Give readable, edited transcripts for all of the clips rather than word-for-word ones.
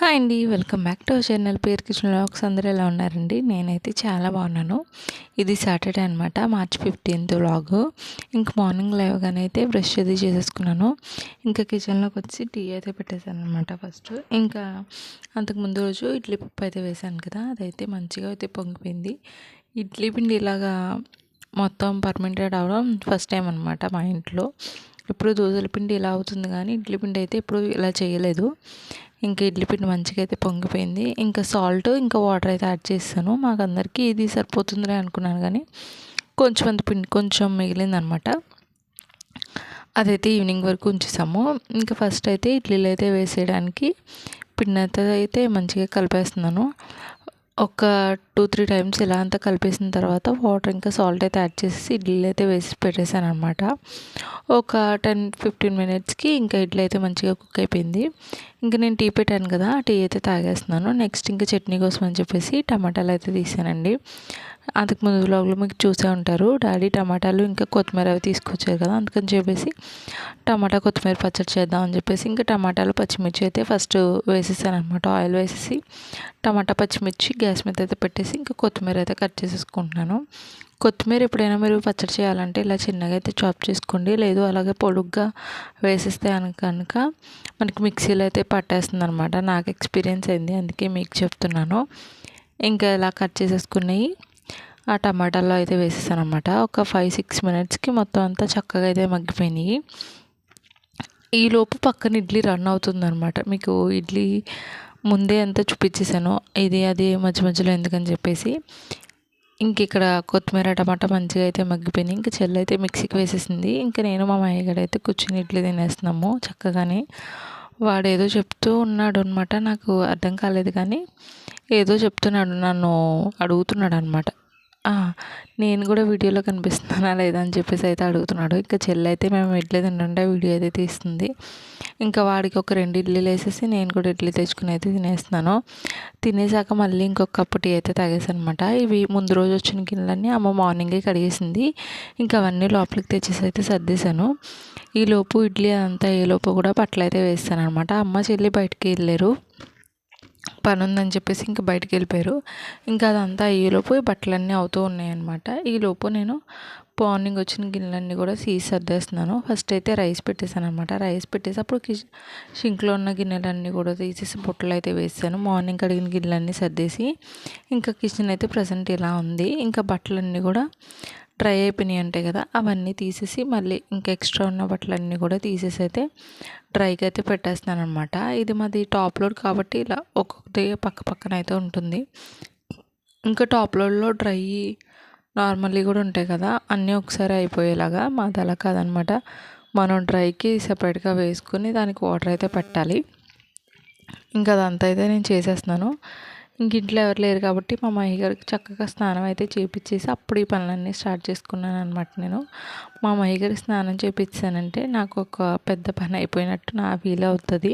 Hi అండి. Welcome back to our channel పేరు kitchen vlogs. అందరూ ఎలా ఉన్నారండి? నేనైతే చాలా బాగున్నాను. ఇది సాటర్డే అనమాట, మార్చ్ 15th వ్లాగు. ఇంక మార్నింగ్ లేవగానే అయితే బ్రష్ అది చేసేసుకున్నాను. ఇంకా కిచెన్లోకి వచ్చి టీ అయితే పెట్టేశాను అనమాట ఫస్ట్. ఇంకా అంతకుముందు రోజు ఇడ్లీ పప్పు అయితే వేశాను కదా, అదైతే మంచిగా అయితే పొంగిపోయింది. ఇడ్లీ పిండి ఇలాగా మొత్తం పర్మెంటెడ్ అవడం ఫస్ట్ టైం అనమాట మా ఇంట్లో. ఇప్పుడు దోశల పిండి ఇలా అవుతుంది కానీ ఇడ్లీ పిండి అయితే ఇప్పుడు ఇలా చేయలేదు. ఇంకా ఇడ్లీ పిండి మంచిగా అయితే పొంగిపోయింది. ఇంకా సాల్ట్ ఇంకా వాటర్ అయితే యాడ్ చేస్తాను. మాకు అందరికీ ఇది సరిపోతుందిలే అనుకున్నాను కానీ కొంచెం అంత పిండి కొంచెం మిగిలిందనమాట. అదైతే ఈవినింగ్ వరకు ఉంచేసాము. ఇంకా ఫస్ట్ అయితే ఇడ్లీలు అయితే వేసేయడానికి పిండి అయితే మంచిగా కలిపేస్తున్నాను. ఒక 2-3 టైమ్స్ ఇలా అంతా కలిపేసిన తర్వాత వాటర్ ఇంకా సాల్ట్ అయితే యాడ్ చేసేసి ఇడ్లీలు అయితే వేసి పెట్టేశాను అనమాట. ఒక 10-15 మినిట్స్కి ఇంకా ఇడ్లీ అయితే మంచిగా కుక్ అయిపోయింది. ఇంకా నేను టీ పెట్టాను కదా, టీ అయితే తాగేస్తున్నాను. నెక్స్ట్ ఇంకా చట్నీ కోసం అని చెప్పేసి టమాటాలు అయితే తీసానండి. అంతకుముందు వ్లాగ్లో మీకు చూసే ఉంటారు, డాడీ టమాటాలు ఇంకా కొత్తిమీర అవి తీసుకొచ్చారు కదా, అందుకని చెప్పేసి టమాటా కొత్తిమీర పచ్చడి చేద్దామని చెప్పేసి ఇంకా టమాటాలు పచ్చిమిర్చి అయితే ఫస్ట్ వేసేసాను అనమాట. ఆయిల్ వేసేసి టమాటా పచ్చిమిర్చి గ్యాస్ మీద అయితే పెట్టేసి ఇంకా కొత్తిమీర అయితే కట్ చేసేసుకుంటున్నాను. కొత్తిమీర ఎప్పుడైనా మీరు పచ్చడి చేయాలంటే ఇలా చిన్నగా అయితే చాప్ చేసుకోండి, లేదు అలాగే పొడుగ్గా వేసేస్తే కనుక మనకి మిక్సీలో అయితే పట్టేస్తుంది అనమాట. నాకు ఎక్స్పీరియన్స్ అయింది, అందుకే మీకు చెప్తున్నాను. ఇంకా ఇలా కట్ చేసేసుకుని ఆ టమాటాలో అయితే వేసేసాను అనమాట. ఒక 5-6 మినిట్స్కి మొత్తం అంతా చక్కగా అయితే మగ్గిపోయినాయి. ఈలోపు పక్కన ఇడ్లీ రన్ అవుతుందన్నమాట. మీకు ఇడ్లీ ముందే అంతా చూపించేసాను, ఇది అది మధ్య మధ్యలో ఎందుకని చెప్పేసి. ఇంక ఇక్కడ కొత్తిమీర టమాటా మంచిగా అయితే మగ్గిపోయినాయి. ఇంక చెల్లి అయితే మిక్సీకి వేసేసింది. ఇంకా నేను మా మామయ్య అయితే కూర్చుని ఇడ్లీ తినేస్తున్నాము చక్కగానే. వాడేదో చెప్తూ ఉన్నాడు అనమాట, నాకు అర్థం కాలేదు కానీ ఏదో చెప్తున్నాడు, నన్ను అడుగుతున్నాడు అనమాట. నేను కూడా వీడియోలో కనిపిస్తున్నానా లేదా అని చెప్పేసి అయితే అడుగుతున్నాడు. ఇంకా చెల్లి అయితే మేము ఇడ్లీ తింటుంటే వీడియో అయితే తీస్తుంది. ఇంకా వాడికి ఒక 2 ఇడ్లీలు వేసేసి నేను కూడా ఇడ్లీ తెచ్చుకుని అయితే తినేస్తున్నాను. తినేసాక మళ్ళీ ఇంకొక కప్పు టీ అయితే తాగేసాను అనమాట. ఇవి ముందు రోజు వచ్చిన గిన్నెలన్నీ అమ్మ మార్నింగే కడిగేసింది. ఇంకా అవన్నీ లోపలికి తెచ్చేసి అయితే సర్దేశాను. ఈలోపు ఇడ్లీ అంతా ఏలోపు కూడా బట్టలు అయితే వేస్తాను అనమాట. అమ్మ చెల్లి బయటికి వెళ్ళారు, పని ఉందని చెప్పేసి ఇంకా బయటికి వెళ్ళిపోయారు. ఇంకా అదంతా ఈలోపు బట్టలన్నీ అవుతూ ఉన్నాయన్నమాట. ఈలోపు నేను మార్నింగ్ వచ్చిన గిన్నెలన్నీ కూడా సర్దేస్తున్నాను. ఫస్ట్ అయితే రైస్ పెట్టేశాను అనమాట. రైస్ పెట్టేసి అప్పుడు షింక్లో ఉన్న గిన్నెలన్నీ కూడా తీసేసి బుట్టలు అయితే వేసాను. మార్నింగ్ కడిగిన గిన్నెలన్నీ సర్దేసి ఇంకా కిచెన్ అయితే ప్రజెంట్ ఇలా ఉంది. ఇంకా బట్టలన్నీ కూడా డ్రై అయిపోయినాయి ఉంటాయి కదా, అవన్నీ తీసేసి మళ్ళీ ఇంకా ఎక్స్ట్రా ఉన్న బట్టలన్నీ కూడా తీసేసి అయితే డ్రైకి అయితే పెట్టేస్తాను అనమాట. ఇది మాది టాప్ లోడ్ కాబట్టి ఇలా ఒక్కొక్కటి పక్క పక్కన అయితే ఉంటుంది. ఇంకా టాప్ లోడ్లో డ్రై నార్మల్లీ కూడా ఉంటాయి కదా, అన్నీ ఒకసారి అయిపోయేలాగా. మాది అలా కాదనమాట, మనం డ్రైకి సపరేట్గా వేసుకుని దానికి వాటర్ అయితే పెట్టాలి. ఇంకా అదంతా అయితే నేను చేసేస్తున్నాను. ఇంక ఇంట్లో ఎవరు లేరు కాబట్టి మా మహి గారికి చక్కగా స్నానం అయితే చేయించేసి అప్పుడు ఈ పనులన్నీ స్టార్ట్ చేసుకున్నాను అనమాట. నేను మా మహి గారికి స్నానం చేయించానంటే నాకు ఒక పెద్ద పని అయిపోయినట్టు నా ఫీల్ అవుతుంది.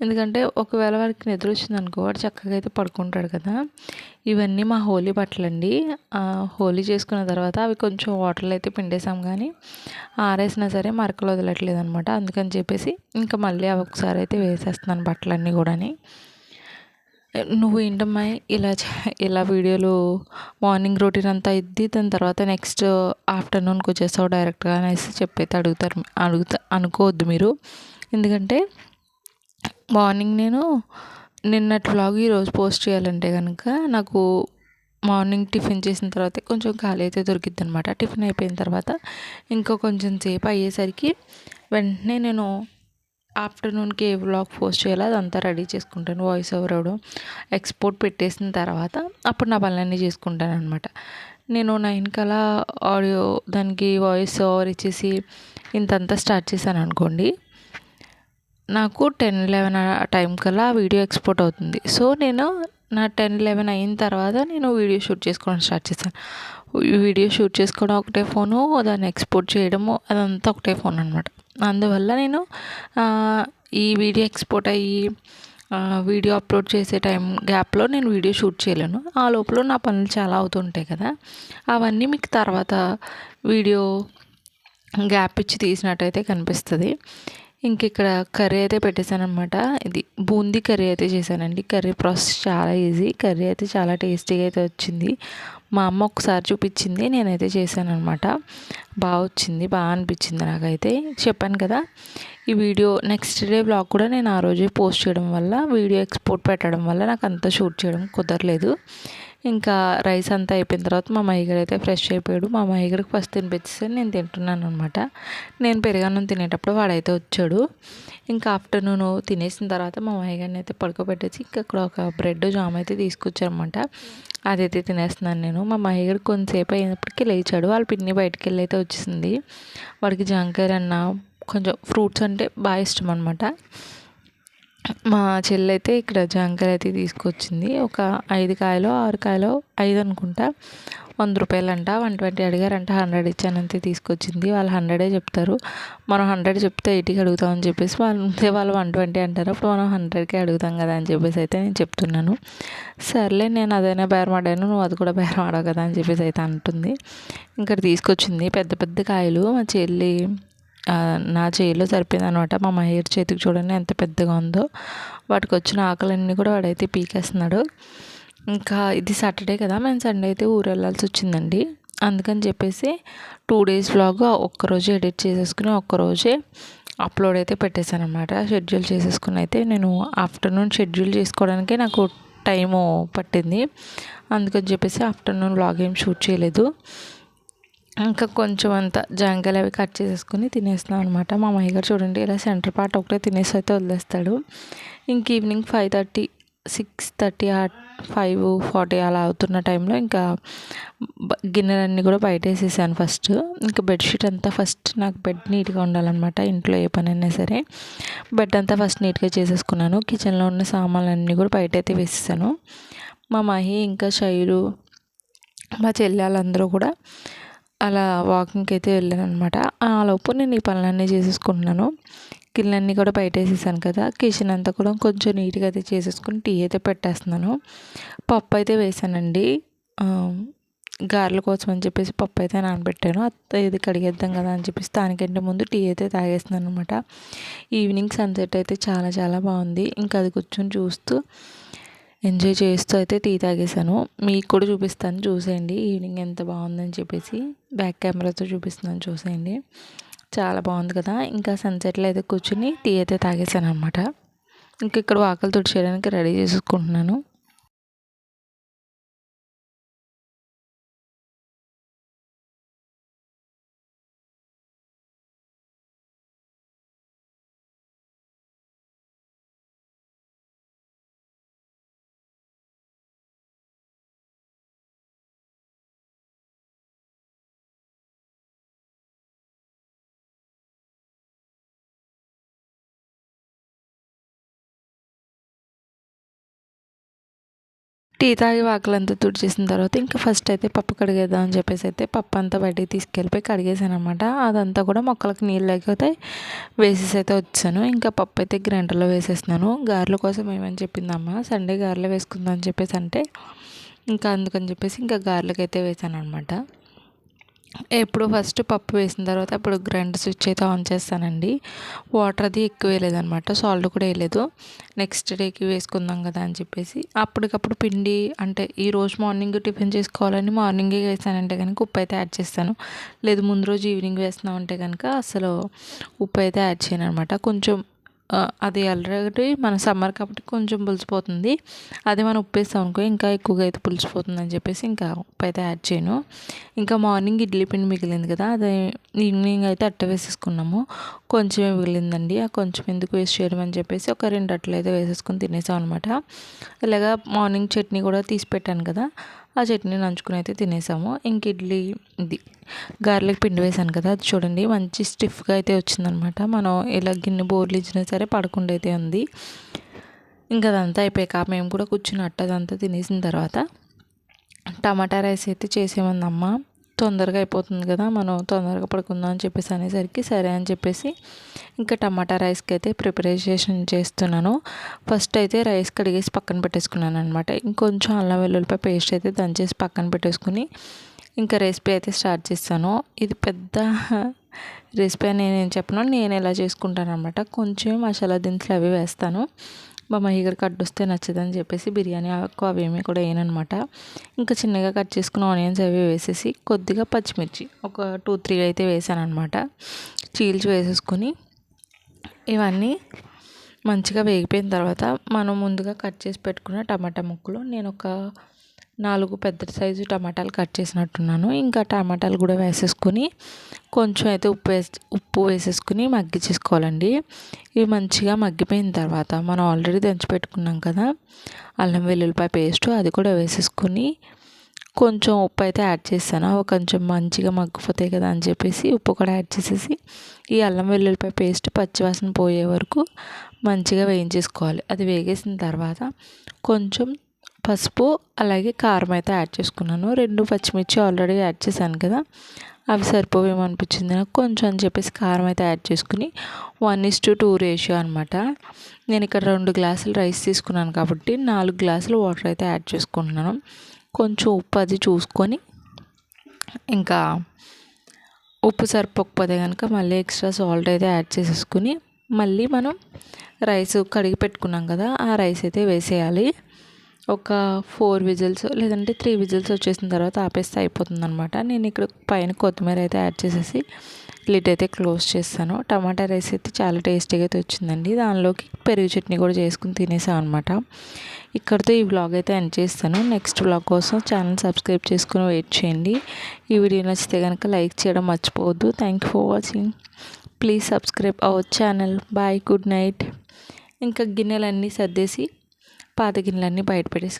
ఎందుకంటే ఒకవేళ వారికి నిద్ర వచ్చిందనుకో వాడు చక్కగా అయితే పడుకుంటాడు కదా. ఇవన్నీ మా హోలీ బట్టలండి. హోలీ చేసుకున్న తర్వాత అవి కొంచెం వాటర్లో అయితే పిండేసాం కానీ ఆరేసినా సరే మరకలు వదలట్లేదు అనమాట. అందుకని చెప్పేసి ఇంకా మళ్ళీ అవి ఒకసారి అయితే వేసేస్తున్నాను బట్టలన్నీ కూడాని. నువ్వు ఏంటమ్మా ఇలా వీడియోలు మార్నింగ్ రొటీన్ అంతా ఇద్ది, దాని తర్వాత నెక్స్ట్ ఆఫ్టర్నూన్కి వచ్చేస్తావు డైరెక్ట్గా అనేసి చెప్పైతే అనుకోవద్దు మీరు. ఎందుకంటే మార్నింగ్ నేను నిన్నటి వ్లాగ్ ఈరోజు పోస్ట్ చేయాలంటే కనుక నాకు మార్నింగ్ టిఫిన్ చేసిన తర్వాత కొంచెం ఖాళీ అయితే దొరికిద్ది అనమాట. టిఫిన్ అయిపోయిన తర్వాత ఇంకా కొంచెం సేపు అయ్యేసరికి వెంటనే నేను ఆఫ్టర్నూన్కి ఏ వ్లాగ్ పోస్ట్ చేయాలో అదంతా రెడీ చేసుకుంటాను. వాయిస్ ఓవర్ అవడం ఎక్స్పోర్ట్ పెట్టేసిన తర్వాత అప్పుడు నా పనులన్నీ చేసుకుంటాను అనమాట. నేను 9 కల్లా ఆడియో దానికి వాయిస్ ఓవర్ ఇచ్చేసి ఇంతంతా స్టార్ట్ చేశాను అనుకోండి, నాకు 10-11 ఆ టైం కల్లా వీడియో ఎక్స్పోర్ట్ అవుతుంది. సో నేను నా 10-11 అయిన తర్వాత నేను వీడియో షూట్ చేసుకోవడం స్టార్ట్ చేశాను. వీడియో షూట్ చేసుకోవడం ఒకటే ఫోను, దాన్ని ఎక్స్పోర్ట్ చేయడము అదంతా ఒకటే ఫోన్ అనమాట. అందువల్ల నేను ఈ వీడియో ఎక్స్పోర్ట్ అయ్యి వీడియో అప్లోడ్ చేసే టైం గ్యాప్లో నేను వీడియో షూట్ చేయలేను. ఆ లోపల నా పనులు చాలా అవుతుంటాయి కదా, అవన్నీ మీకు తర్వాత వీడియో గ్యాప్ ఇచ్చి తీసినట్టయితే కనిపిస్తుంది. ఇంక ఇక్కడ కర్రీ అయితే పెట్టేశానమాట. ఇది బూందీ కర్రీ అయితే చేశానండి. కర్రీ ప్రాసెస్ చాలా ఈజీ. కర్రీ అయితే చాలా టేస్టీగా అయితే వచ్చింది. మా అమ్మ ఒకసారి చూపించింది, నేనైతే చేశాననమాట. బాగా వచ్చింది, బాగా అనిపించింది నాకైతే. చెప్పాను కదా, ఈ వీడియో నెక్స్ట్ డే వ్లాగ్ కూడా నేను ఆ రోజే పోస్ట్ చేయడం వల్ల, వీడియో ఎక్స్పోర్ట్ పెట్టడం వల్ల నాకు అంతా షూట్ చేయడం కుదరలేదు. ఇంకా రైస్ అంతా అయిపోయిన తర్వాత మా మహిగడు అయితే ఫ్రెష్ అయిపోయాడు. మా మహిగడికి ఫస్ట్ తినిపించేసి నేను తింటున్నాను అనమాట. నేను పెరుగన్నం తినేటప్పుడు వాడైతే వచ్చాడు. ఇంకా ఆఫ్టర్నూన్ తినేసిన తర్వాత మా మహిగడిని అయితే పడుకోబెట్టేసి ఇంకా అక్కడ ఒక బ్రెడ్ జామ్ అయితే తీసుకొచ్చారనమాట. అదైతే తినేస్తున్నాను నేను. మా మహిగడు కొంతసేపు అయినప్పటికీ లేచాడు. వాళ్ళ పిన్ని బయటికి వెళ్ళి అయితే వచ్చేసింది. వాడికి జాంకాయ అన్న కొంచెం ఫ్రూట్స్ అంటే బాగా ఇష్టం అనమాట. మా చెల్లి అయితే ఇక్కడ జాంకాయలు అయితే తీసుకొచ్చింది. ఒక 5 కాయలో 6 కాయలో 5 అనుకుంటా, 100 రూపాయలంట. 120 అడిగారంట, 100 ఇచ్చానంతే తీసుకొచ్చింది. వాళ్ళు 100 చెప్తారు. మనం 100 చెప్తే 80కి అడుగుతామని చెప్పేసి వాళ్ళు 120 అంటారు. అప్పుడు మనం 100కే అడుగుతాం కదా అని చెప్పేసి అయితే నేను చెప్తున్నాను. సర్లే, నేను అదైనా బేరం ఆడాను, నువ్వు అది కూడా బేరం ఆడవు కదా అని చెప్పేసి అయితే అంటుంది. ఇక్కడ తీసుకొచ్చింది పెద్ద పెద్ద కాయలు. మా చెల్లి నా చేతిలో సరిపోయిందనమాట. మా మహేర్ చేతికి చూడండి ఎంత పెద్దగా ఉందో. వాటికి వచ్చిన ఆకులన్నీ కూడా వాడైతే పీకేస్తున్నాడు. ఇంకా ఇది సాటర్డే కదా, మేము సండే అయితే ఊరు వెళ్ళాల్సి వచ్చిందండి. అందుకని చెప్పేసి 2 డేస్ వ్లాగ్ ఒక్కరోజే ఎడిట్ చేసేసుకుని ఒక్కరోజే అప్లోడ్ అయితే పెట్టేశాను అనమాట. షెడ్యూల్ చేసేసుకుని అయితే నేను ఆఫ్టర్నూన్ షెడ్యూల్ చేసుకోవడానికే నాకు టైము పట్టింది. అందుకని చెప్పేసి ఆఫ్టర్నూన్ వ్లాగ్ ఏం షూట్ చేయలేదు. ఇంకా కొంచెం అంతా జాంకాయలు అవి కట్ చేసేసుకుని తినేస్తున్నాం అనమాట. మా మహిగారు చూడండి ఇలా సెంటర్ పార్ట్ ఒకటే తినేసి అయితే వదిలేస్తాడు. ఇంక ఈవినింగ్ 5:30, 6:30, 5:40 అలా అవుతున్న టైంలో ఇంకా గిన్నెలన్నీ కూడా బయట వేసేసాను ఫస్ట్. ఇంకా బెడ్షీట్ అంతా ఫస్ట్, నాకు బెడ్ నీట్గా ఉండాలన్నమాట. ఇంట్లో ఏ పని అయినా సరే బెడ్ అంతా ఫస్ట్ నీట్గా చేసేసుకున్నాను. కిచెన్లో ఉన్న సామాన్లన్నీ కూడా బయట అయితే వేసేసాను. మా మహి ఇంకా శైలు, మా చెల్లి వాళ్ళందరూ కూడా అలా వాకింగ్కి అయితే వెళ్ళాను అనమాట. ఆలోపు నేను ఈ పనులన్నీ చేసేసుకుంటున్నాను. గిన్నెలన్నీ కూడా బయట వేసేసాను కదా. కిచెన్ అంతా కూడా కొంచెం నీట్గా అయితే చేసేసుకుని టీ అయితే పెట్టేస్తున్నాను. పప్పు అయితే వేసానండి. గారెల కోసం అని చెప్పేసి పప్పు అయితే నానబెట్టాను. ఇది కడిగేద్దాం కదా అని చెప్పేసి దానికంటే ముందు టీ అయితే తాగేస్తున్నాను అనమాట. ఈవినింగ్ సన్సెట్ అయితే చాలా చాలా బాగుంది. ఇంకా అది కూర్చొని చూస్తూ ఎంజాయ్ చేస్తూ అయితే టీ తాగేసాను. మీకు కూడా చూపిస్తాను, చూసేయండి ఈవినింగ్ ఎంత బాగుందని చెప్పేసి. బ్యాక్ కెమెరాతో చూపిస్తున్నాను, చూసేయండి. చాలా బాగుంది కదా. ఇంకా సన్సెట్లో అయితే కూర్చుని టీ అయితే తాగేసాను అనమాట. ఇంకా ఇక్కడ వాకలు తుడిచేయడానికి రెడీ చేసుకుంటున్నాను. టీ తాగి వాకలంతా తుడిచేసిన తర్వాత ఇంకా ఫస్ట్ అయితే పప్పు కడిగేద్దాం అని చెప్పేసి అయితే పప్పు అంతా బయటికి తీసుకెళ్ళిపోయి కడిగేసాను అనమాట. అదంతా కూడా మొక్కలకు నీళ్ళు లేకపోతే వేసేసి అయితే వచ్చాను. ఇంకా పప్పు అయితే గ్రైండర్లో వేసేస్తున్నాను. గారెల కోసం ఏమని చెప్పిందమ్మ, సండే గారెలు వేసుకుందాం అని చెప్పేసి అంటే ఇంకా అందుకని చెప్పేసి ఇంకా గారెలకైతే వేసాను అనమాట. ఎప్పుడు ఫస్ట్ పప్పు వేసిన తర్వాత అప్పుడు గ్రైండర్ స్విచ్ అయితే ఆన్ చేస్తానండి. వాటర్ అది ఎక్కువ వేయలేదనమాట, సాల్ట్ కూడా వేయలేదు. నెక్స్ట్ డేకి వేసుకుందాం కదా అని చెప్పేసి అప్పటికప్పుడు పిండి అంటే ఈరోజు మార్నింగ్ టిఫిన్ చేసుకోవాలని మార్నింగే వేసానంటే కనుక ఉప్పు అయితే యాడ్ చేస్తాను. లేదు ముందు రోజు ఈవినింగ్ వేస్తున్నామంటే కనుక అసలు ఉప్పు అయితే యాడ్ చేయను అనమాట. కొంచెం అది ఆల్రెడీ మన సమ్మర్ కాబట్టి కొంచెం పులిసిపోతుంది. అదే మనం ఉప్పు వేస్తాం అనుకో ఇంకా ఎక్కువగా అయితే పులిసిపోతుంది అని చెప్పేసి ఇంకా ఉప్పు అయితే యాడ్ చేయను. ఇంకా మార్నింగ్ ఇడ్లీ పిండి మిగిలింది కదా, అదే ఈవినింగ్ అయితే అట్ట వేసేసుకున్నాము. కొంచెమే మిగిలిందండి, ఆ కొంచెం ఎందుకు వేస్ట్ చేయడం అని చెప్పేసి ఒక 2 అట్టలు అయితే వేసేసుకుని తినేసాం అనమాట. ఇలాగా మార్నింగ్ చట్నీ కూడా తీసి పెట్టాను కదా, ఆ చట్నీ నంచుకుని అయితే తినేసాము. ఇంక ఇడ్లీ ఇది గార్లిక్ పిండి వేసాను కదా, అది చూడండి మంచి స్టిఫ్గా అయితే వచ్చిందనమాట. మనం ఇలా గిన్నె బోర్లు ఇచ్చినా సరే పడకుండా అయితే ఉంది. ఇంకా అదంతా అయిపోయాక మేము కూడా కూర్చుని అట్టదంతా తినేసిన తర్వాత టమాటా రైస్ అయితే చేసేమందమ్మ. తొందరగా అయిపోతుంది కదా, మనం తొందరగా పడుకుందాం అని చెప్పేసి అనేసరికి సరే అని చెప్పేసి ఇంకా టమాటా రైస్కి అయితే ప్రిపరేషన్ చేస్తున్నాను. ఫస్ట్ అయితే రైస్ కడిగేసి పక్కన పెట్టేసుకున్నాను అనమాట. ఇంకొంచెం అల్లం వెల్లుల్లిపాయ పేస్ట్ అయితే దంచేసి పక్కన పెట్టేసుకుని ఇంకా రెసిపీ అయితే స్టార్ట్ చేస్తాను. ఇది పెద్ద రెసిపీ నేనేం చెప్పను, నేను ఎలా చేసుకుంటాను అనమాట. కొంచెం మసాలా దినుసులు అవి వేస్తాను. మా మహి గారికి అడ్డొస్తే నచ్చదని చెప్పేసి బిర్యానీ ఆకు అవేమీ కూడా వేయనమాట. ఇంకా చిన్నగా కట్ చేసుకున్న ఆనియన్స్ అవి వేసేసి కొద్దిగా పచ్చిమిర్చి ఒక 2-3 అయితే వేసాను అనమాట. చీల్చి వేసేసుకొని ఇవన్నీ మంచిగా వేగిపోయిన తర్వాత మనం ముందుగా కట్ చేసి పెట్టుకున్న టమాటా ముక్కలు, నేను ఒక 4 పెద్ద సైజు టమాటాలు కట్ చేసినట్టున్నాను. ఇంకా టమాటాలు కూడా వేసేసుకొని కొంచెం అయితే ఉప్పు వేసేసుకుని మగ్గించేసుకోవాలండి. ఇవి మంచిగా మగ్గిపోయిన తర్వాత మనం ఆల్రెడీ దంచి పెట్టుకున్నాం కదా అల్లం వెల్లుల్లిపాయ పేస్ట్, అది కూడా వేసేసుకొని కొంచెం ఉప్పు అయితే యాడ్ చేశాను. కొంచెం మంచిగా మగ్గిపోతాయి కదా అని చెప్పేసి ఉప్పు కూడా యాడ్ చేసేసి ఈ అల్లం వెల్లుల్లిపాయ పేస్ట్ పచ్చివాసన పోయే వరకు మంచిగా వేయించేసుకోవాలి. అది వేగేసిన తర్వాత కొంచెం పసుపు అలాగే కారం అయితే యాడ్ చేసుకున్నాను. 2 పచ్చిమిర్చి ఆల్రెడీ యాడ్ చేశాను కదా, అవి సరిపోవేమో అనిపించింది నాకు. కొంచెం అని చెప్పేసి కారం అయితే యాడ్ చేసుకుని 1:2 రేషియో అనమాట. నేను ఇక్కడ 2 గ్లాసులు రైస్ తీసుకున్నాను కాబట్టి 4 గ్లాసులు వాటర్ అయితే యాడ్ చేసుకుంటున్నాను. కొంచెం ఉప్పు అది చూసుకొని, ఇంకా ఉప్పు సరిపోకపోతే కనుక మళ్ళీ ఎక్స్ట్రా సాల్ట్ అయితే యాడ్ చేసేసుకుని మళ్ళీ మనం రైస్ కడిగి పెట్టుకున్నాం కదా ఆ రైస్ అయితే వేసేయాలి. ఒక 4 విజిల్స్ లేదంటే 3 విజిల్స్ వచ్చేసిన తర్వాత ఆపేస్తే అయిపోతుంది అనమాట. నేను ఇక్కడ పైన కొత్తిమీర అయితే యాడ్ చేసేసి లిడ్ అయితే క్లోజ్ చేస్తాను. టమాటా రైస్ అయితే చాలా టేస్టీగా అయితే వచ్చిందండి. దానిలోకి పెరుగు చట్నీ కూడా చేసుకుని తినేసాం అనమాట. ఇక్కడితో ఈ వ్లాగ్ అయితే ఎండ్ చేస్తాను. నెక్స్ట్ వ్లాగ్ కోసం ఛానల్ సబ్స్క్రైబ్ చేసుకుని వెయిట్ చేయండి. ఈ వీడియో నచ్చితే కనుక లైక్ చేయడం మర్చిపోవద్దు. Thank you for watching. Please subscribe our channel. Bye, good night. ఇంకా గిన్నెలన్నీ సర్దేసి పాత గిన్నెలన్నీ బయట పెట్టేసి